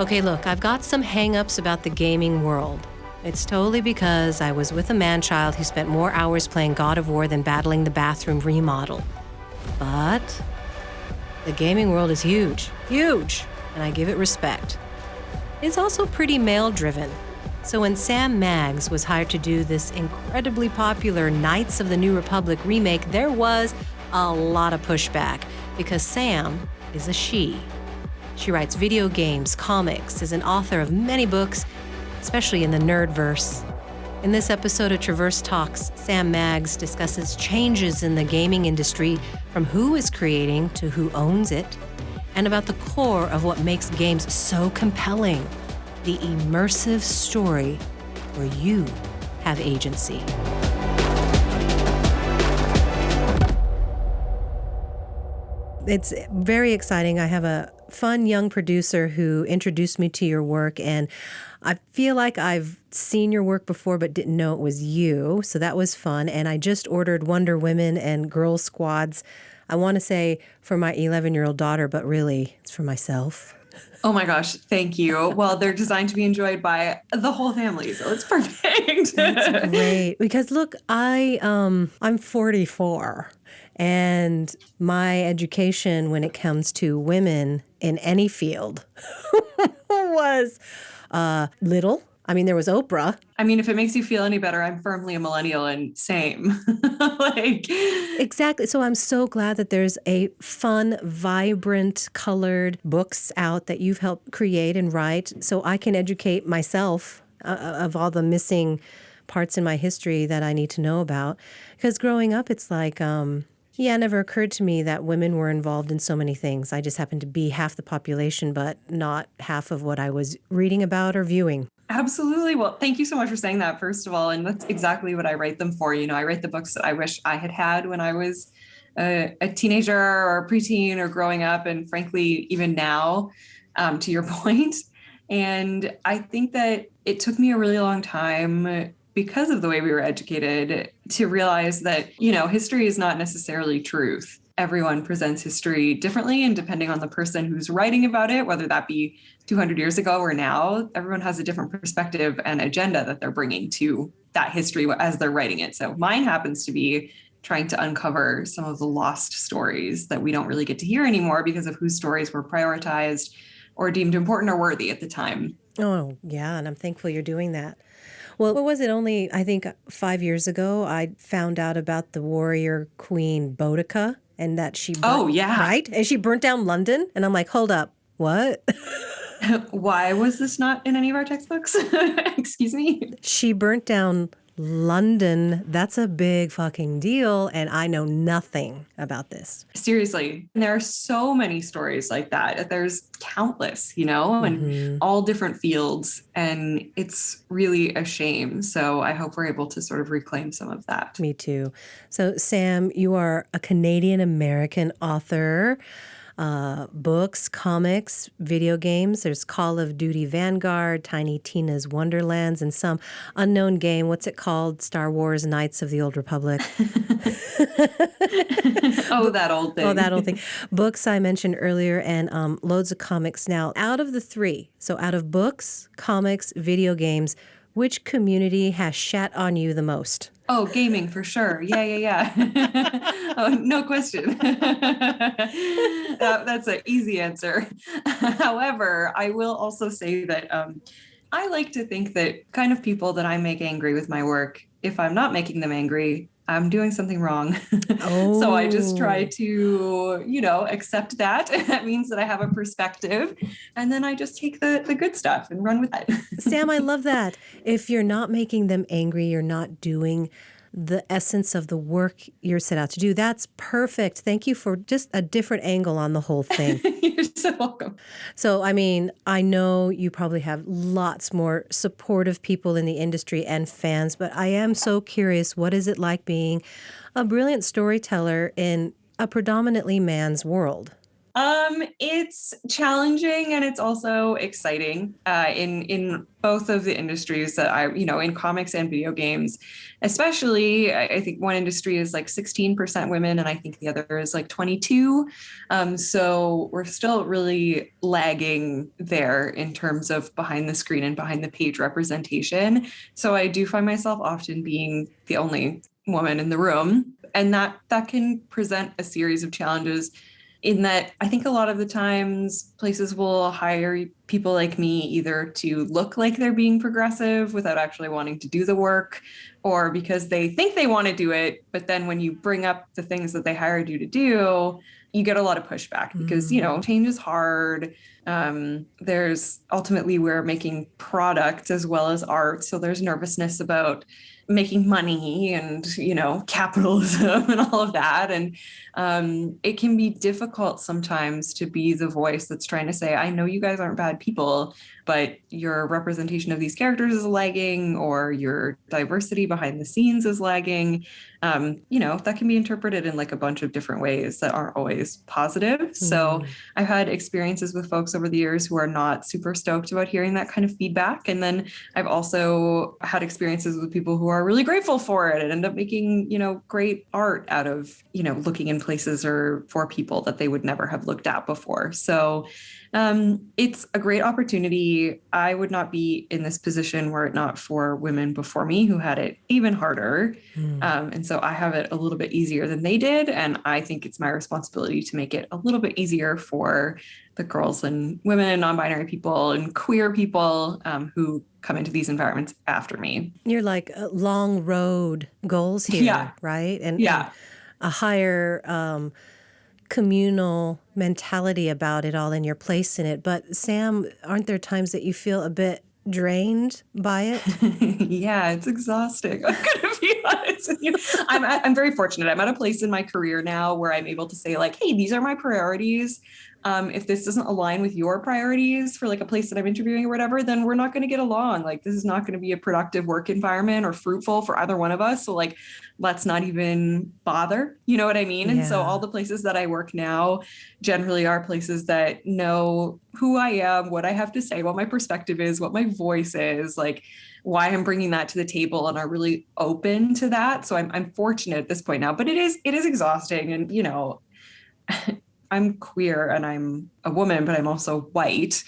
Okay, look, I've got some hang-ups about the gaming world. It's totally because I was with a man-child who spent more hours playing God of War than battling the bathroom remodel. But the gaming world is huge, and I give it respect. It's also pretty male-driven. So when Sam Maggs was hired to do this incredibly popular Knights of the New Republic remake, there was a lot of pushback because Sam is a she. She writes video games, comics, is an author of many books, especially in the nerdverse. In this episode of Traverse Talks, Sam Maggs discusses changes in the gaming industry from who is creating to who owns it, and about the core of what makes games so compelling, the immersive story where you have agency. It's very exciting. I have a fun young producer who introduced me to your work, and I feel like I've seen your work before but didn't know it was you, so that was fun. And I just ordered Wonder Women and Girl Squads. I want to say for my 11-year-old daughter, but really it's for myself. Oh my gosh, thank you. Well, they're designed to be enjoyed by the whole family, so it's perfect. That's great. Because look, I'm 44, and my education when it comes to women in any field was little. I mean, there was Oprah. I mean, if it makes you feel any better, I'm firmly a millennial and same. Exactly. So I'm so glad that there's a fun, vibrant, colored books out that you've helped create and write so I can educate myself of all the missing parts in my history that I need to know about. Because growing up, it's like, it never occurred to me that women were involved in so many things. I just happened to be half the population, but not half of what I was reading about or viewing. Absolutely. Well, thank you so much for saying that, first of all. And that's exactly what I write them for. You know, I write the books that I wish I had had when I was a teenager or a preteen or growing up. And frankly, even now, to your point. And I think that it took me a really long time because of the way we were educated to realize that, you know, history is not necessarily truth. Everyone presents history differently, and depending on the person who's writing about it, whether that be 200 years ago or now, everyone has a different perspective and agenda that they're bringing to that history as they're writing it. So mine happens to be trying to uncover some of the lost stories that we don't really get to hear anymore because of whose stories were prioritized or deemed important or worthy at the time. Oh, yeah, and I'm thankful you're doing that. Well, what was it only, I think, 5 years ago, I found out about the warrior queen Boudica and that she right? And she burnt down London. And I'm like, hold up, what? Why was this not in any of our textbooks? Excuse me? She burnt down London. That's a big fucking deal. And I know nothing about this. Seriously. And there are so many stories like that. There's countless, you know, and all different fields. And it's really a shame. So I hope we're able to sort of reclaim some of that. Me too. So Sam, you are a Canadian-American author. Books, comics, video games. There's Call of Duty Vanguard, Tiny Tina's Wonderlands, and some unknown game. What's it called? Star Wars Knights of the Old Republic. That old thing. Oh, that old thing. Books I mentioned earlier, and loads of comics. Now, out of the three, so out of books, comics, video games, which community has shat on you the most? Oh, gaming for sure. Yeah. Oh, no question. That's an easy answer. However, I will also say that I like to think that kind of people that I make angry with my work, if I'm not making them angry, I'm doing something wrong. Oh. So I just try to, you know, accept that. That means that I have a perspective. And then I just take the good stuff and run with it. Sam, I love that. If you're not making them angry, you're not doing the essence of the work you're set out to do. That's perfect. Thank you for just a different angle on the whole thing. You're so welcome. So, I mean, I know you probably have lots more supportive people in the industry and fans, but I am so curious, what is it like being a brilliant storyteller in a predominantly man's world? It's challenging and it's also exciting in both of the industries that in comics and video games, especially. I think one industry is like 16% women, and I think the other is like 22. So we're still really lagging there in terms of behind the screen and behind the page representation. So I do find myself often being the only woman in the room, and that can present a series of challenges in that I think a lot of the times places will hire people like me either to look like they're being progressive without actually wanting to do the work, or because they think they want to do it, but then when you bring up the things that they hired you to do, you get a lot of pushback because, change is hard. There's ultimately, we're making products as well as art. So there's nervousness about making money and, capitalism and all of that. And it can be difficult sometimes to be the voice that's trying to say, I know you guys aren't bad people, but your representation of these characters is lagging, or your diversity behind the scenes is lagging. That can be interpreted in like a bunch of different ways that aren't always positive. So I've had experiences with folks over the years who are not super stoked about hearing that kind of feedback. And then I've also had experiences with people who are really grateful for it and end up making, great art out of, looking in places or for people that they would never have looked at before. So it's a great opportunity. I would not be in this position were it not for women before me who had it even harder. And so I have it a little bit easier than they did. And I think it's my responsibility to make it a little bit easier for the girls and women and non-binary people and queer people who come into these environments after me. You're like long road goals here, right? And a higher communal mentality about it all and your place in it. But Sam, aren't there times that you feel a bit drained by it? Yeah, it's exhausting. I'm gonna be honest with you. I'm very fortunate. I'm at a place in my career now where I'm able to say like, hey, these are my priorities. If this doesn't align with your priorities for like a place that I'm interviewing or whatever, then we're not going to get along. Like, this is not going to be a productive work environment or fruitful for either one of us. So like, let's not even bother. You know what I mean? Yeah. And so all the places that I work now generally are places that know who I am, what I have to say, what my perspective is, what my voice is, like why I'm bringing that to the table, and are really open to that. So I'm fortunate at this point now, but it is exhausting. And, I'm queer and I'm a woman, but I'm also white.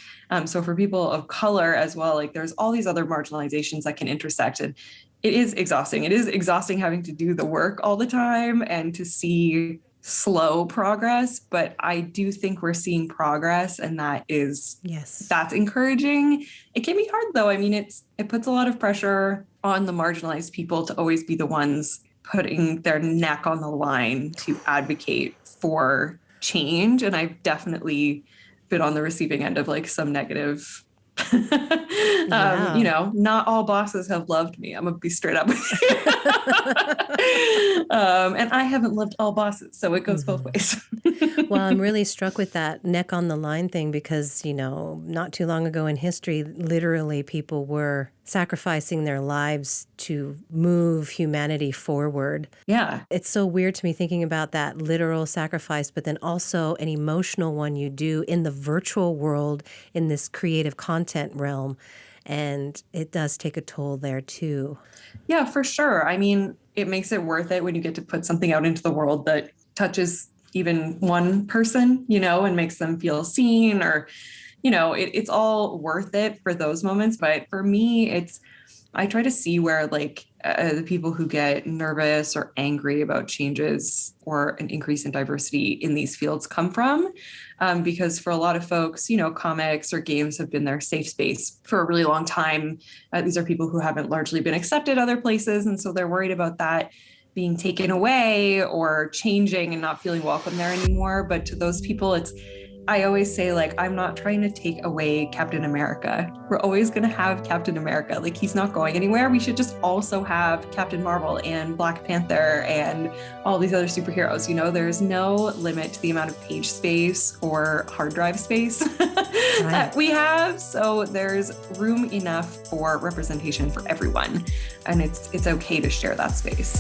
So for people of color as well, like there's all these other marginalizations that can intersect. And it is exhausting. It is exhausting having to do the work all the time and to see slow progress. But I do think we're seeing progress, and that's encouraging. It can be hard though. I mean, it puts a lot of pressure on the marginalized people to always be the ones putting their neck on the line to advocate for change. And I've definitely been on the receiving end of like some negative, not all bosses have loved me. I'm gonna be straight up with you. And I haven't loved all bosses, so it goes both ways. Well, I'm really struck with that neck on the line thing because, not too long ago in history, literally people were sacrificing their lives to move humanity forward. Yeah. It's so weird to me thinking about that literal sacrifice, but then also an emotional one you do in the virtual world, in this creative content realm. And it does take a toll there too. Yeah, for sure. I mean, it makes it worth it when you get to put something out into the world that touches even one person, and makes them feel seen, or, it's all worth it for those moments. But for me, I try to see where like the people who get nervous or angry about changes or an increase in diversity in these fields come from. Because for a lot of folks, comics or games have been their safe space for a really long time. These are people who haven't largely been accepted other places. And so they're worried about that being taken away or changing and not feeling welcome there anymore. But to those people, I always say, like, I'm not trying to take away Captain America. We're always going to have Captain America. Like, he's not going anywhere. We should just also have Captain Marvel and Black Panther and all these other superheroes. There's no limit to the amount of page space or hard drive space that we have. So there's room enough for representation for everyone. And it's okay to share that space.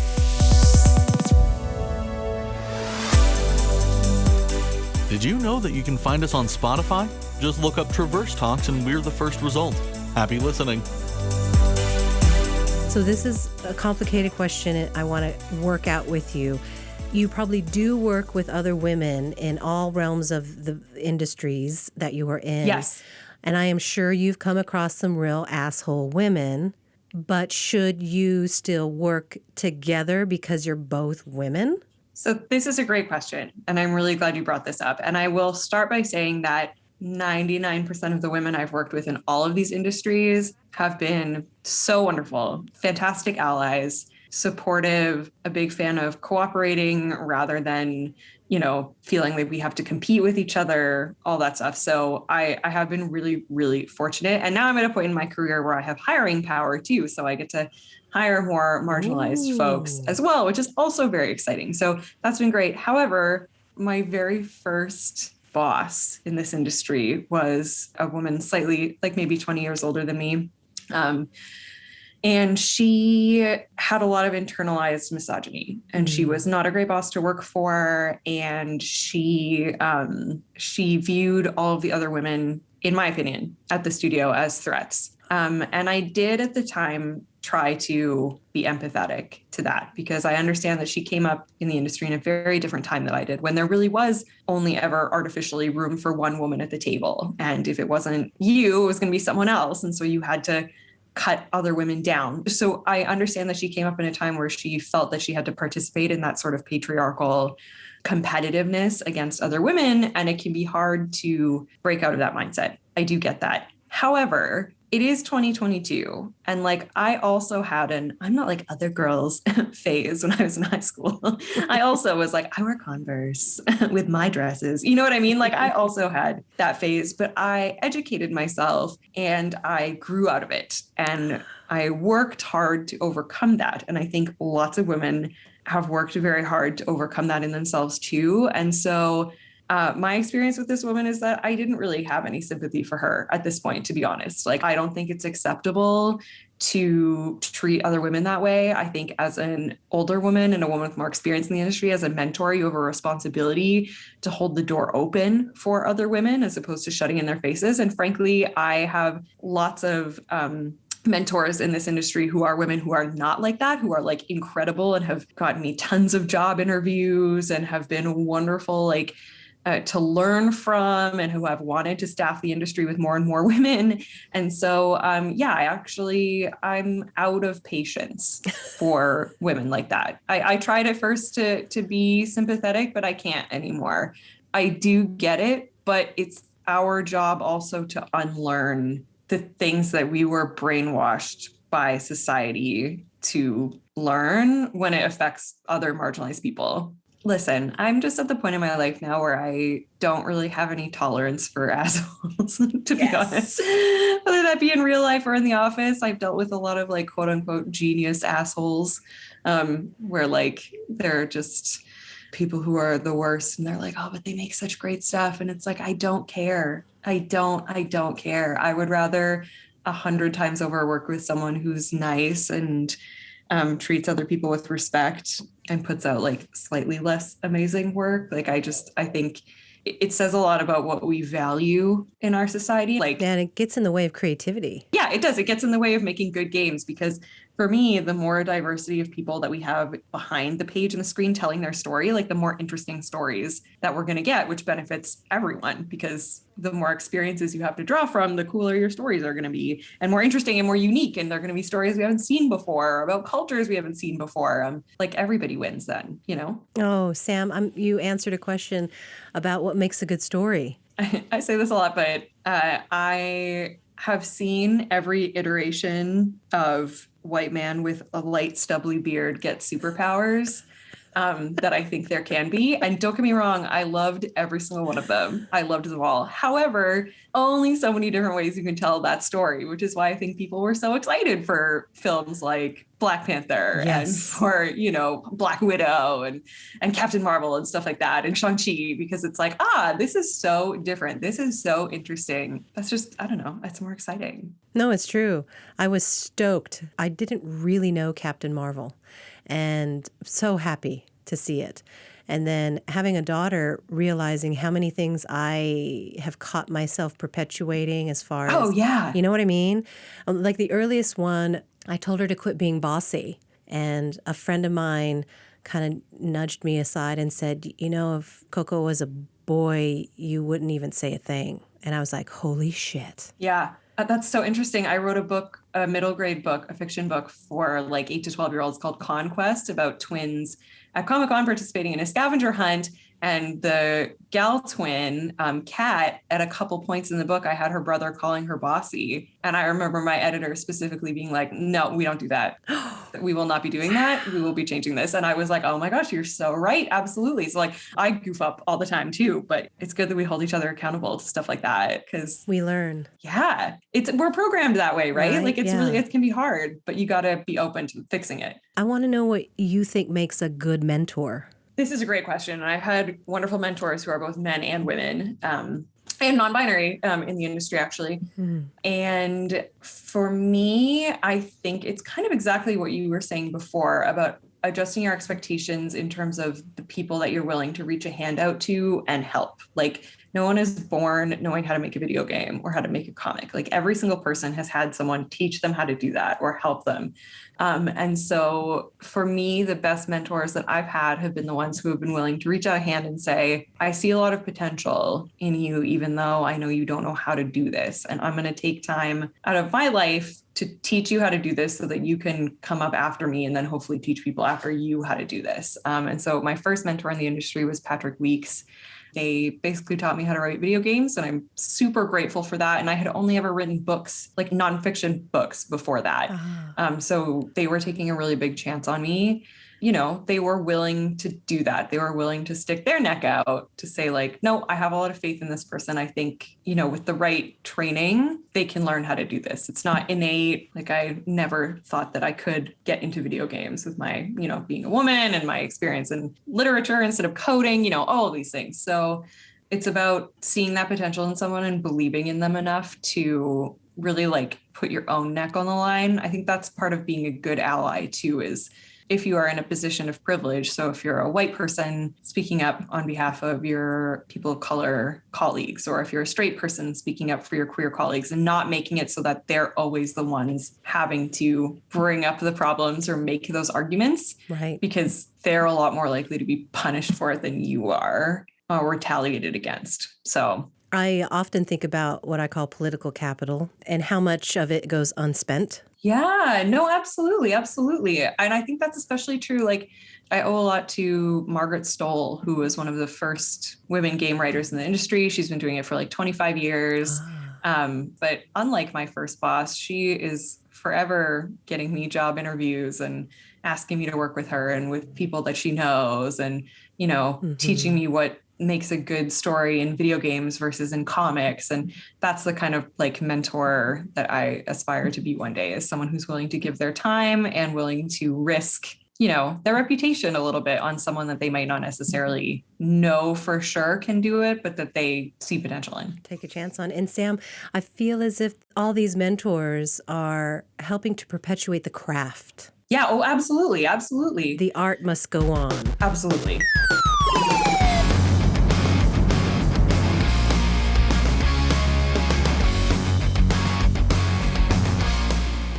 Did you know that you can find us on Spotify? Just look up Traverse Talks and we're the first result. Happy listening. So this is a complicated question I want to work out with you. You probably do work with other women in all realms of the industries that you are in. Yes. And I am sure you've come across some real asshole women, but should you still work together because you're both women? So this is a great question, and I'm really glad you brought this up. And I will start by saying that 99% of the women I've worked with in all of these industries have been so wonderful, fantastic allies, supportive, a big fan of cooperating rather than, feeling like we have to compete with each other, all that stuff. So I have been really, really fortunate. And now I'm at a point in my career where I have hiring power too. So I get to hire more marginalized folks as well, which is also very exciting. So that's been great. However, my very first boss in this industry was a woman slightly, like maybe 20 years older than me. And she had a lot of internalized misogyny, and she was not a great boss to work for. And she viewed all of the other women, in my opinion, at the studio as threats. And I did at the time try to be empathetic to that, because I understand that she came up in the industry in a very different time than I did, when there really was only ever artificially room for one woman at the table. And if it wasn't you, it was going to be someone else. And so you had to cut other women down. So I understand that she came up in a time where she felt that she had to participate in that sort of patriarchal competitiveness against other women. And it can be hard to break out of that mindset. I do get that. However, it is 2022. And like, I also had I'm not like other girls phase when I was in high school. I also was like, I wear Converse with my dresses. You know what I mean? Like, I also had that phase, but I educated myself and I grew out of it. And I worked hard to overcome that. And I think lots of women have worked very hard to overcome that in themselves too. And so my experience with this woman is that I didn't really have any sympathy for her at this point, to be honest. Like, I don't think it's acceptable to treat other women that way. I think as an older woman and a woman with more experience in the industry, as a mentor, you have a responsibility to hold the door open for other women as opposed to shutting in their faces. And frankly, I have lots of mentors in this industry who are women who are not like that, who are like incredible and have gotten me tons of job interviews and have been wonderful, like to learn from, and who have wanted to staff the industry with more and more women. And so, I'm out of patience for women like that. I tried at first to be sympathetic, but I can't anymore. I do get it, but it's our job also to unlearn the things that we were brainwashed by society to learn when it affects other marginalized people. Listen, I'm just at the point in my life now where I don't really have any tolerance for assholes, to be honest. Whether that be in real life or in the office, I've dealt with a lot of like quote unquote genius assholes, where like they're just people who are the worst, and they're like, oh, but they make such great stuff. And it's like, I don't care. I don't care. I would rather 100 times over work with someone who's nice and treats other people with respect and puts out like slightly less amazing work. Like, I think it says a lot about what we value in our society. Like, and it gets in the way of creativity. Yeah, it does. It gets in the way of making good games, because for me, the more diversity of people that we have behind the page and the screen telling their story, like the more interesting stories that we're going to get, which benefits everyone, because the more experiences you have to draw from, the cooler your stories are going to be, and more interesting and more unique. And they're going to be stories we haven't seen before, about cultures we haven't seen before. Like, everybody wins then, you know? Oh, Sam, you answered a question about what makes a good story. I say this a lot, but I have seen every iteration of white man with a light stubbly beard get superpowers that I think there can be. And don't get me wrong, I loved every single one of them. I loved them all. However, only so many different ways you can tell that story, which is why I think people were so excited for films like Black Panther and for, Black Widow and Captain Marvel and stuff like that, and Shang-Chi, because it's like, this is so different. This is so interesting. That's just, I don't know, it's more exciting. No, it's true. I was stoked. I didn't really know Captain Marvel, and so happy to see it. And then having a daughter, realizing how many things I have caught myself perpetuating as far Oh, as, yeah. you know what I mean? Like the earliest one, I told her to quit being bossy. And a friend of mine kind of nudged me aside and said, you know, if Coco was a boy, you wouldn't even say a thing. And I was like, holy shit. Yeah. That's so interesting. I wrote a book, a middle grade book, a fiction book for like 8 to 12-year-olds called Conquest, about twins at Comic-Con participating in a scavenger hunt. And the gal twin, Kat, at a couple points in the book, I had her brother calling her bossy. And I remember my editor specifically being like, no, we don't do that. We will not be doing that. We will be changing this. And I was like, oh my gosh, you're so right. Absolutely. So like I goof up all the time too, but it's good that we hold each other accountable to stuff like that because we learn. Yeah. We're programmed that way, right? Like it's really, Yeah. it can be hard, but you got to be open to fixing it. I want to know what you think makes a good mentor. This is a great question. I've had wonderful mentors who are both men and women, and non-binary in the industry, actually. And for me, I think it's kind of exactly what you were saying before about adjusting your expectations in terms of the people that you're willing to reach a hand out to and help. Like no one is born knowing how to make a video game or how to make a comic. Like every single person has had someone teach them how to do that or help them. And so for me, the best mentors that I've had have been the ones who have been willing to reach out a hand and say, I see a lot of potential in you, even though I know you don't know how to do this. And I'm going to take time out of my life to teach you how to do this so that you can come up after me and then hopefully teach people after you how to do this. And so my first mentor in the industry was Patrick Weeks. They basically taught me how to write video games, and I'm super grateful for that. And I had only ever written books, like nonfiction books before that. So they were taking a really big chance on me. You know, they were willing to do that. They were willing to stick their neck out to say like, no, I have a lot of faith in this person. I think, you know, with the right training, they can learn how to do this. It's not innate. Like I never thought that I could get into video games with my, you know, being a woman and my experience in literature instead of coding, you know, all of these things. So it's about seeing that potential in someone and believing in them enough to really like put your own neck on the line. I think that's part of being a good ally too, is if you are in a position of privilege. So if you're a white person speaking up on behalf of your people of color colleagues, or if you're a straight person speaking up for your queer colleagues and not making it so that they're always the ones having to bring up the problems or make those arguments, right? Because they're a lot more likely to be punished for it than you are or retaliated against. So I often think about what I call political capital and how much of it goes unspent. Yeah, no, absolutely. Absolutely. And I think that's especially true. Like I owe a lot to Margaret Stoll, who was one of the first women game writers in the industry. She's been doing it for like 25 years. But unlike my first boss, she is forever getting me job interviews and asking me to work with her and with people that she knows and, you know, teaching me what makes a good story in video games versus in comics. And that's the kind of like mentor that I aspire to be one day, is someone who's willing to give their time and willing to risk, you know, their reputation a little bit on someone that they might not necessarily know for sure can do it, but that they see potential in. Take a chance on. And Sam, I feel as if all these mentors are helping to perpetuate the craft. Yeah. Oh, absolutely. Absolutely. The art must go on. Absolutely.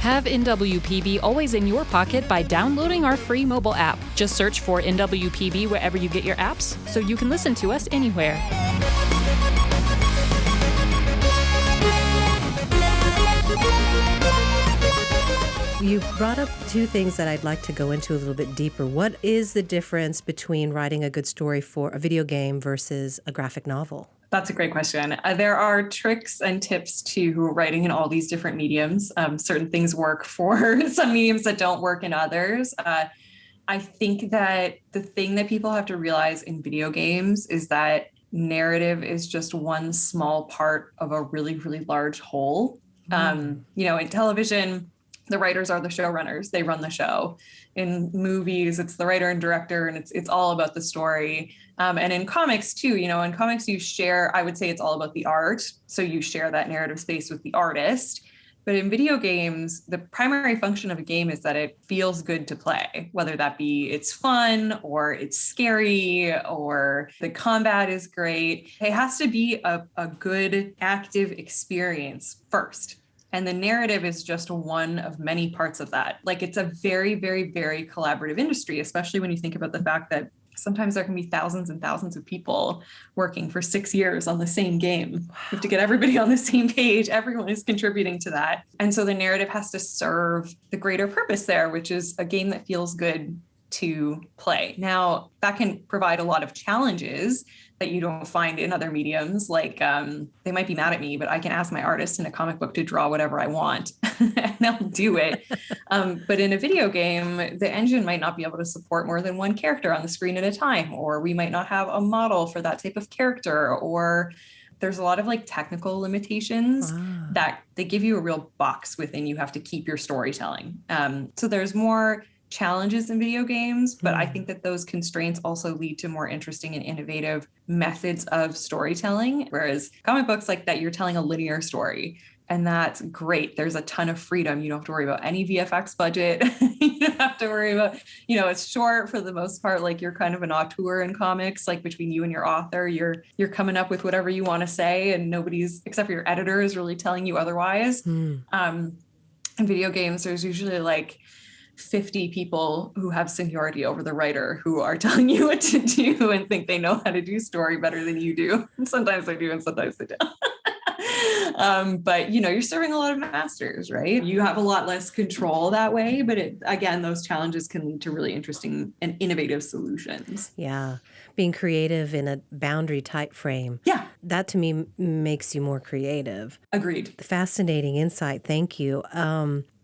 Have NWPB always in your pocket by downloading our free mobile app. Just search for NWPB wherever you get your apps so you can listen to us anywhere. You brought up two things that I'd like to go into a little bit deeper. What is the difference between writing a good story for a video game versus a graphic novel? That's a great question. There are tricks and tips to writing in all these different mediums. Certain things work for some mediums that don't work in others. I think that the thing that people have to realize in video games is that narrative is just one small part of a really, really large whole. You know, in television, the writers are the showrunners. They run the show. In movies, it's the writer and director, and it's all about the story. And in comics too, you know, in comics you share, I would say it's all about the art. So you share that narrative space with the artist. But in video games, the primary function of a game is that it feels good to play, whether that be it's fun or it's scary or the combat is great. It has to be a good, active experience first. And the narrative is just one of many parts of that. Like it's a very, very, very collaborative industry, especially when you think about the fact that sometimes there can be thousands and thousands of people working for 6 years on the same game. You have to get everybody on the same page. Everyone is contributing to that. And so the narrative has to serve the greater purpose there, which is a game that feels good to play. Now, that can provide a lot of challenges that you don't find in other mediums. Like they might be mad at me, but I can ask my artist in a comic book to draw whatever I want and they'll do it. But in a video game, the engine might not be able to support more than one character on the screen at a time, or we might not have a model for that type of character, or there's a lot of like technical limitations that they give you a real box within. You have to keep your storytelling. So there's more challenges in video games, but I think that those constraints also lead to more interesting and innovative methods of storytelling. Whereas comic books like that, you're telling a linear story, and that's great. There's a ton of freedom. You don't have to worry about any VFX budget. You don't have to worry about, it's short for the most part. Like you're kind of an auteur in comics, like between you and your author, you're coming up with whatever you want to say, and nobody's except for your editor is really telling you otherwise. In video games, there's usually like 50 people who have seniority over the writer who are telling you what to do and think they know how to do story better than you do. And sometimes they do and sometimes they don't. But you're serving a lot of masters, right? You have a lot less control that way, but again, those challenges can lead to really interesting and innovative solutions. Yeah. Being creative in a boundary type frame. Yeah. That to me makes you more creative. Agreed. Fascinating insight. Thank you.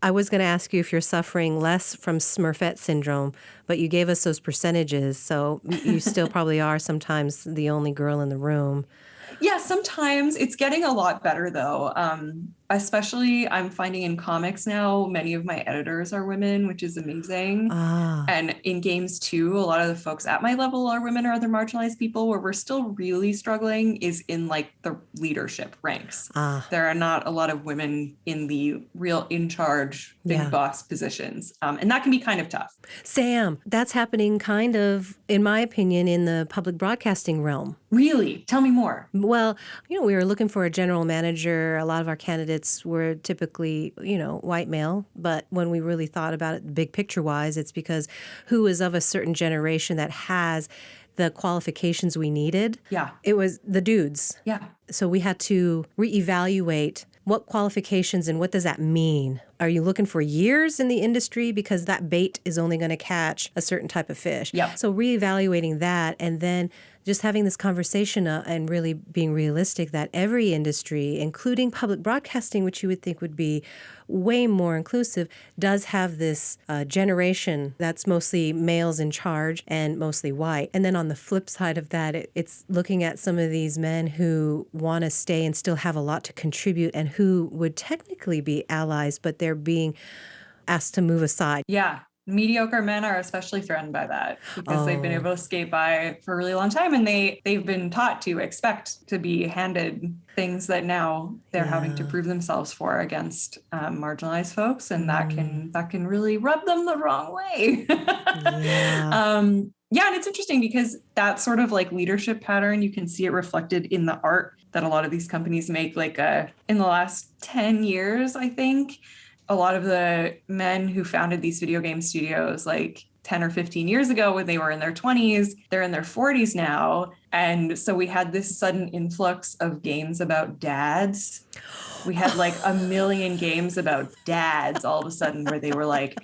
I was going to ask you if you're suffering less from Smurfette syndrome, but you gave us those percentages, so you still probably are sometimes the only girl in the room. Yeah, sometimes. It's getting a lot better, though. Especially I'm finding in comics now, many of my editors are women, which is amazing. And in games too, a lot of the folks at my level are women or other marginalized people. Where we're still really struggling is in like the leadership ranks. There are not a lot of women in the real in charge, big boss positions. And that can be kind of tough. Sam, that's happening kind of, in my opinion, in the public broadcasting realm. Really? Tell me more. Well, we were looking for a general manager. A lot of our candidates were typically, white male. But when we really thought about it, big picture wise, it's because who is of a certain generation that has the qualifications we needed. Yeah. It was the dudes. Yeah. So we had to reevaluate what qualifications and what does that mean? Are you looking for years in the industry? Because that bait is only going to catch a certain type of fish. Yep. So reevaluating that and then just having this conversation and really being realistic that every industry, including public broadcasting, which you would think would be way more inclusive, does have this generation that's mostly males in charge and mostly white. And then on the flip side of that, it's looking at some of these men who want to stay and still have a lot to contribute and who would technically be allies, but they're being asked to move aside. Yeah. Mediocre men are especially threatened by that because they've been able to skate by for a really long time, and they've been taught to expect to be handed things that now they're having to prove themselves for against marginalized folks, and that can really rub them the wrong way. And it's interesting because that sort of like leadership pattern, you can see it reflected in the art that a lot of these companies make. Like in the last 10 years, I think, a lot of the men who founded these video game studios like 10 or 15 years ago when they were in their 20s, they're in their 40s now. And so we had this sudden influx of games about dads. We had like a million games about dads all of a sudden where they were like,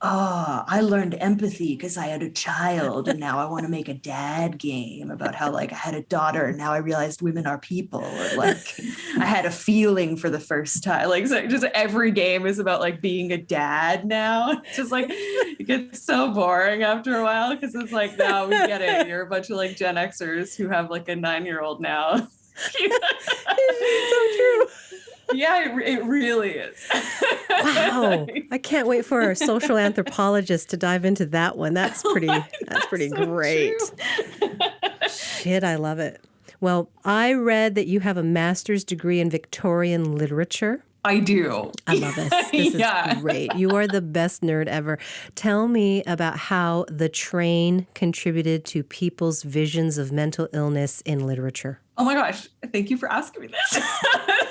I learned empathy because I had a child and now I want to make a dad game about how like I had a daughter and now I realized women are people, or like I had a feeling for the first time. Like so just every game is about like being a dad now. It's just like it gets so boring after a while because it's like, now we get it. You're a bunch of like Gen Xers who have like a 9-year-old now. It's so true. Yeah, it really is. Wow. I can't wait for our social anthropologist to dive into that one. That's pretty so great. Shit, I love it. Well, I read that you have a master's degree in Victorian literature. I do. I love this. This Yeah. is great. You are the best nerd ever. Tell me about how the train contributed to people's visions of mental illness in literature. Oh my gosh. Thank you for asking me this.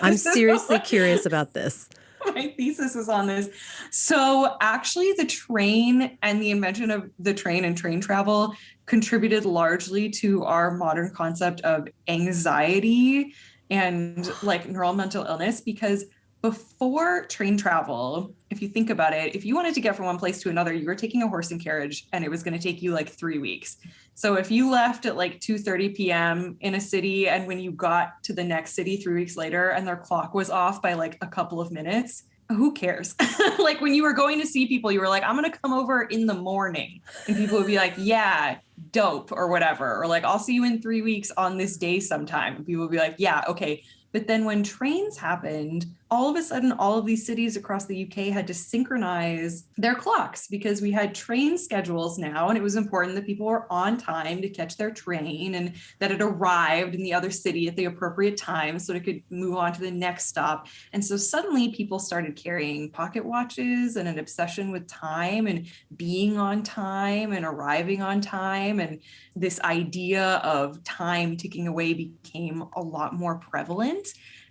I'm This is seriously what curious about this. my thesis was on this. So actually the train and the invention of the train and train travel contributed largely to our modern concept of anxiety and like neural mental illness, because before train travel, if you think about it, if you wanted to get from one place to another, you were taking a horse and carriage and it was going to take you like 3 weeks. So if you left at like 2:30 p.m. in a city and when you got to the next city 3 weeks later and their clock was off by like a couple of minutes, who cares? Like when you were going to see people, you were like, I'm going to come over in the morning. And people would be like, yeah, dope or whatever. Or like, I'll see you in 3 weeks on this day sometime. And people would be like, yeah, okay. But then when trains happened, all of a sudden, all of these cities across the UK had to synchronize their clocks because we had train schedules now. And it was important that people were on time to catch their train and that it arrived in the other city at the appropriate time so it could move on to the next stop. And so suddenly people started carrying pocket watches and an obsession with time and being on time and arriving on time. And this idea of time ticking away became a lot more prevalent.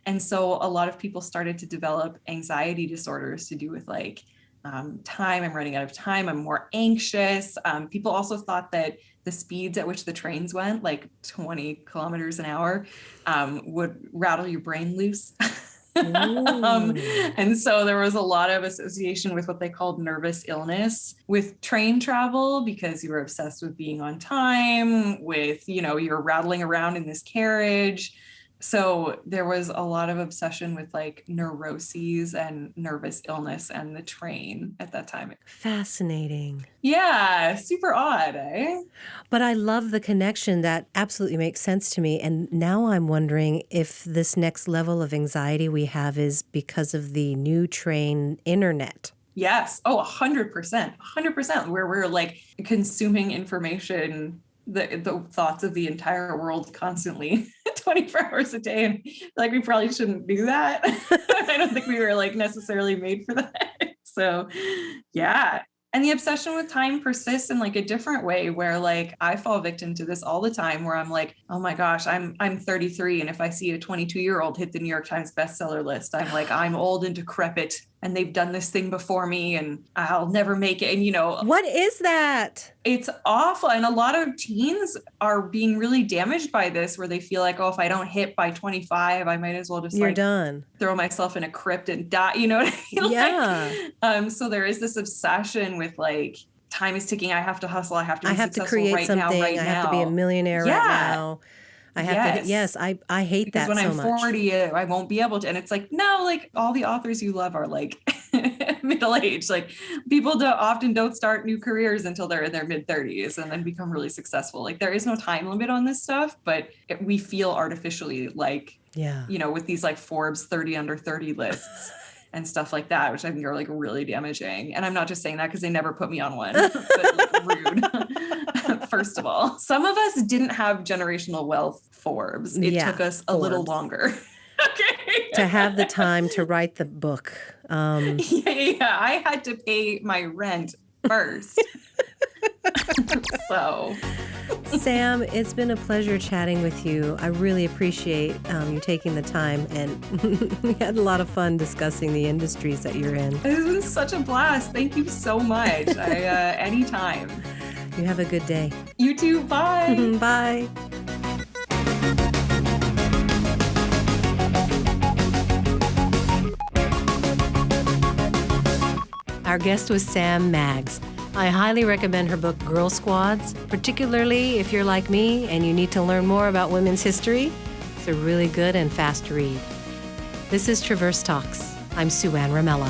And so a lot of people started to develop anxiety disorders to do with like time, I'm running out of time, I'm more anxious. People also thought that the speeds at which the trains went, like 20 kilometers an hour, would rattle your brain loose. And so there was a lot of association with what they called nervous illness with train travel because you were obsessed with being on time, with, you know, you're rattling around in this carriage. So there was a lot of obsession with like neuroses and nervous illness and the train at that time. Fascinating. Yeah, super odd, eh? But I love the connection. That absolutely makes sense to me. And now I'm wondering if this next level of anxiety we have is because of the new train internet. Yes. Oh, 100%. 100%. Where we're like consuming information, the thoughts of the entire world constantly 24 hours a day. And like, we probably shouldn't do that. I don't think we were like necessarily made for that. So yeah. And the obsession with time persists in like a different way where like I fall victim to this all the time where I'm like, oh my gosh, I'm 33. And if I see a 22-year-old hit the New York Times bestseller list, I'm like, I'm old and decrepit and they've done this thing before me and I'll never make it. And you know, What is that? it's awful. And a lot of teens are being really damaged by this where they feel like, oh, if I don't hit by 25, I might as well just You're like done. throw myself in a crypt and die. You know what I mean? Yeah. So there is this obsession with like, time is ticking. I have to hustle. I have to be I have to successful create right something. now, right I now. have to be a millionaire Yeah. right now. I have to. Yes. Yes, I hate Because that when so I'm much. 40, I won't be able to. And it's like, no, like all the authors you love are like middle-aged. Like people often don't start new careers until they're in their mid-30s and then become really successful. Like there is no time limit on this stuff, but we feel artificially like, Yeah. you know, with these like Forbes 30 under 30 lists and stuff like that, which I think are like really damaging. And I'm not just saying that because they never put me on one, but like rude. First of all, some of us didn't have generational wealth Forbes. It Yeah, took us a little Forbes. longer. Okay. To have the time to write the book. Yeah, I had to pay my rent first. So, Sam, it's been a pleasure chatting with you. I really appreciate you taking the time, and we had a lot of fun discussing the industries that you're in. this was such a blast. Thank you so much. Anytime. You have a good day. You too. Bye. Bye. Our guest was Sam Maggs. I highly recommend her book, Girl Squads, particularly if you're like me and you need to learn more about women's history. It's a really good and fast read. This is Traverse Talks. I'm Sueann Ramella.